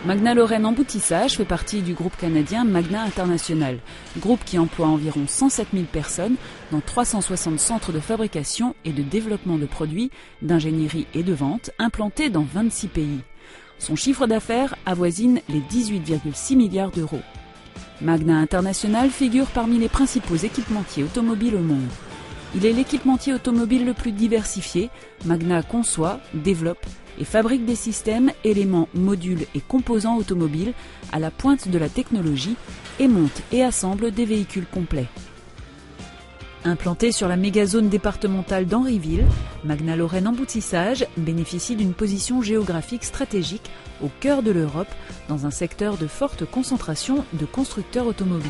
Magna Lorraine Emboutissage fait partie du groupe canadien Magna International, groupe qui emploie environ 107 000 personnes dans 360 centres de fabrication et de développement de produits, d'ingénierie et de vente implantés dans 26 pays. Son chiffre d'affaires avoisine les 18,6 milliards d'euros. Magna International figure parmi les principaux équipementiers automobiles au monde. Il est l'équipementier automobile le plus diversifié. Magna conçoit, développe et fabrique des systèmes, éléments, modules et composants automobiles à la pointe de la technologie et monte et assemble des véhicules complets. Implanté sur la mégazone départementale d'Henryville, Magna Lorraine Emboutissage bénéficie d'une position géographique stratégique au cœur de l'Europe, dans un secteur de forte concentration de constructeurs automobiles.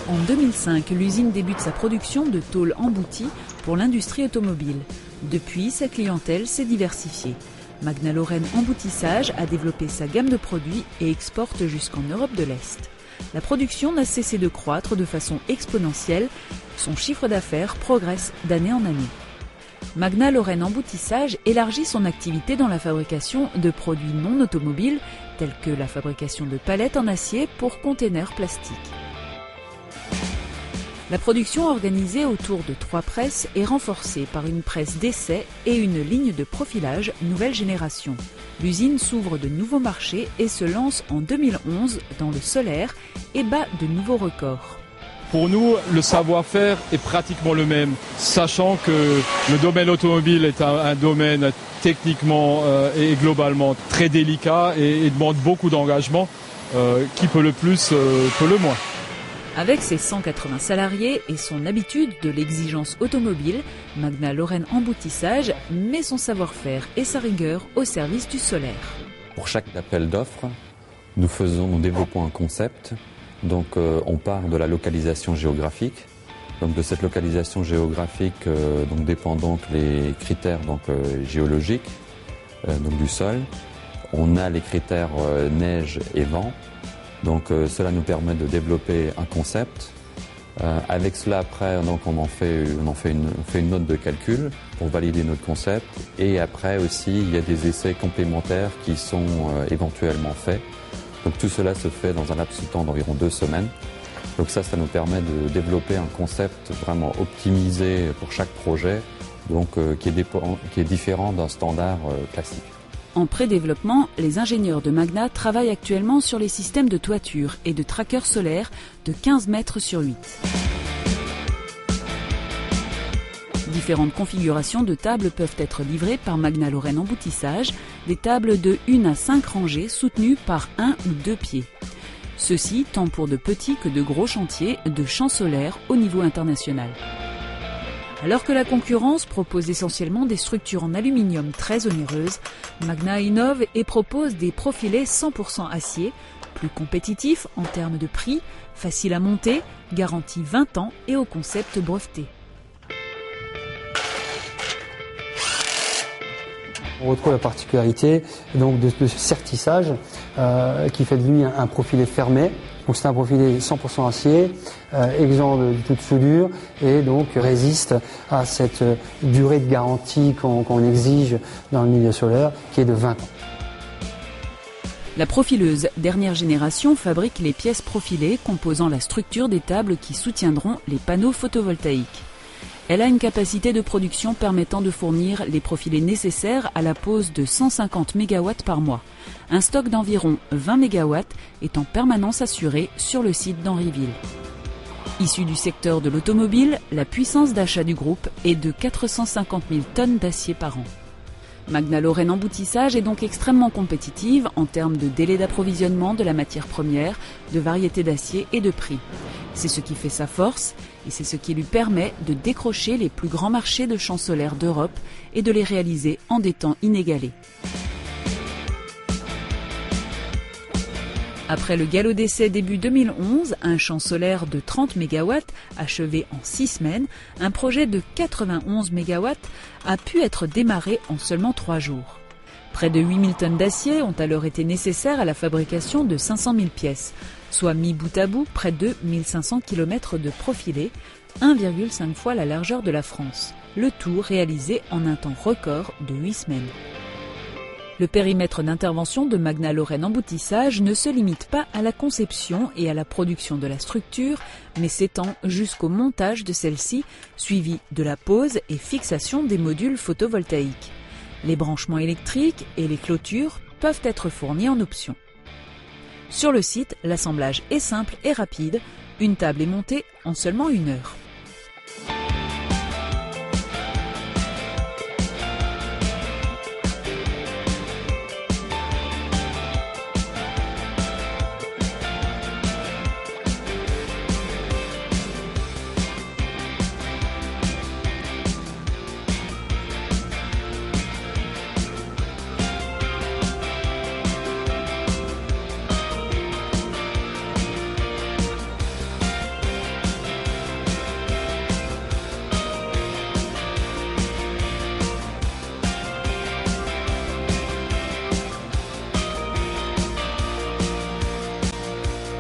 En 2005, l'usine débute sa production de tôles embouties pour l'industrie automobile. Depuis, sa clientèle s'est diversifiée. Magna Lorraine Emboutissage a développé sa gamme de produits et exporte jusqu'en Europe de l'Est. La production n'a cessé de croître de façon exponentielle. Son chiffre d'affaires progresse d'année en année. Magna Lorraine Emboutissage élargit son activité dans la fabrication de produits non automobiles, tels que la fabrication de palettes en acier pour containers plastiques. La production organisée autour de 3 presses est renforcée par une presse d'essai et une ligne de profilage nouvelle génération. L'usine s'ouvre de nouveaux marchés et se lance en 2011 dans le solaire et bat de nouveaux records. Pour nous, le savoir-faire est pratiquement le même, sachant que le domaine automobile est un domaine techniquement et globalement très délicat et demande beaucoup d'engagement. Qui peut le plus, peut le moins. Avec ses 180 salariés et son habitude de l'exigence automobile, Magna Lorraine Emboutissage met son savoir-faire et sa rigueur au service du solaire. Pour chaque appel d'offres, nous développons un concept. Donc on part de la localisation géographique. Donc de cette localisation géographique dépend donc les critères géologiques du sol. On a les critères neige et vent. Donc cela nous permet de développer un concept. Avec cela après on fait une note de calcul pour valider notre concept. Et après aussi il y a des essais complémentaires qui sont éventuellement faits. Donc tout cela se fait dans un laps de temps d'environ 2 semaines. Donc ça nous permet de développer un concept vraiment optimisé pour chaque projet, qui est différent d'un standard classique. En pré-développement, les ingénieurs de Magna travaillent actuellement sur les systèmes de toiture et de trackers solaires de 15 mètres sur 8. Différentes configurations de tables peuvent être livrées par Magna Lorraine Emboutissage, des tables de 1 à 5 rangées soutenues par 1 ou 2 pieds. Ceci tant pour de petits que de gros chantiers de champs solaires au niveau international. Alors que la concurrence propose essentiellement des structures en aluminium très onéreuses, Magna innove et propose des profilés 100% acier, plus compétitifs en termes de prix, faciles à monter, garantis 20 ans et au concept breveté. On retrouve la particularité de ce sertissage qui fait de lui un profilet fermé. Donc c'est un profilet 100% acier, exempt de toute soudure et donc résiste à cette durée de garantie qu'on exige dans le milieu solaire qui est de 20 ans. La profileuse dernière génération fabrique les pièces profilées composant la structure des tables qui soutiendront les panneaux photovoltaïques. Elle a une capacité de production permettant de fournir les profilés nécessaires à la pose de 150 MW par mois. Un stock d'environ 20 MW est en permanence assuré sur le site d'Henryville. Issue du secteur de l'automobile, la puissance d'achat du groupe est de 450 000 tonnes d'acier par an. Magna Lorraine Emboutissage est donc extrêmement compétitive en termes de délai d'approvisionnement de la matière première, de variété d'acier et de prix. C'est ce qui fait sa force et c'est ce qui lui permet de décrocher les plus grands marchés de champs solaires d'Europe et de les réaliser en des temps inégalés. Après le galop d'essai début 2011, un champ solaire de 30 MW achevé en 6 semaines, un projet de 91 MW a pu être démarré en seulement 3 jours. Près de 8000 tonnes d'acier ont alors été nécessaires à la fabrication de 500 000 pièces, soit mis bout à bout près de 1500 km de profilés, 1,5 fois la largeur de la France. le tout réalisé en un temps record de 8 semaines. Le périmètre d'intervention de Magna Lorraine Emboutissage ne se limite pas à la conception et à la production de la structure, mais s'étend jusqu'au montage de celle-ci, suivi de la pose et fixation des modules photovoltaïques. Les branchements électriques et les clôtures peuvent être fournis en option. Sur le site, l'assemblage est simple et rapide. Une table est montée en seulement 1 heure.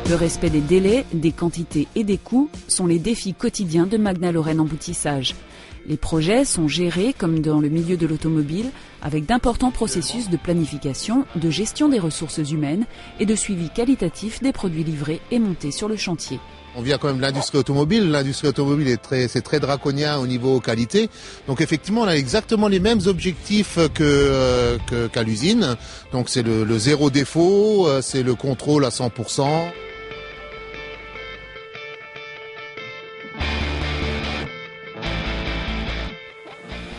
Le respect des délais, des quantités et des coûts sont les défis quotidiens de Magna Lorraine Emboutissage. Les projets sont gérés comme dans le milieu de l'automobile, avec d'importants processus de planification, de gestion des ressources humaines et de suivi qualitatif des produits livrés et montés sur le chantier. On vient quand même de l'industrie automobile. L'industrie automobile c'est très draconien au niveau qualité. Donc effectivement, on a exactement les mêmes objectifs qu'à l'usine. Donc c'est le zéro défaut, c'est le contrôle à 100%.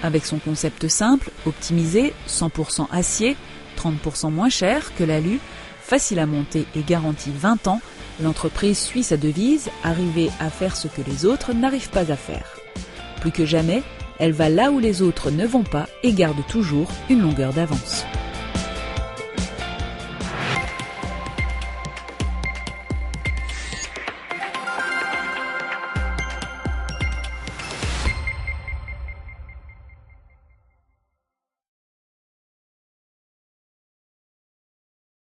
Avec son concept simple, optimisé, 100% acier, 30% moins cher que l'alu, facile à monter et garantie 20 ans, l'entreprise suit sa devise, arriver à faire ce que les autres n'arrivent pas à faire. Plus que jamais, elle va là où les autres ne vont pas et garde toujours une longueur d'avance.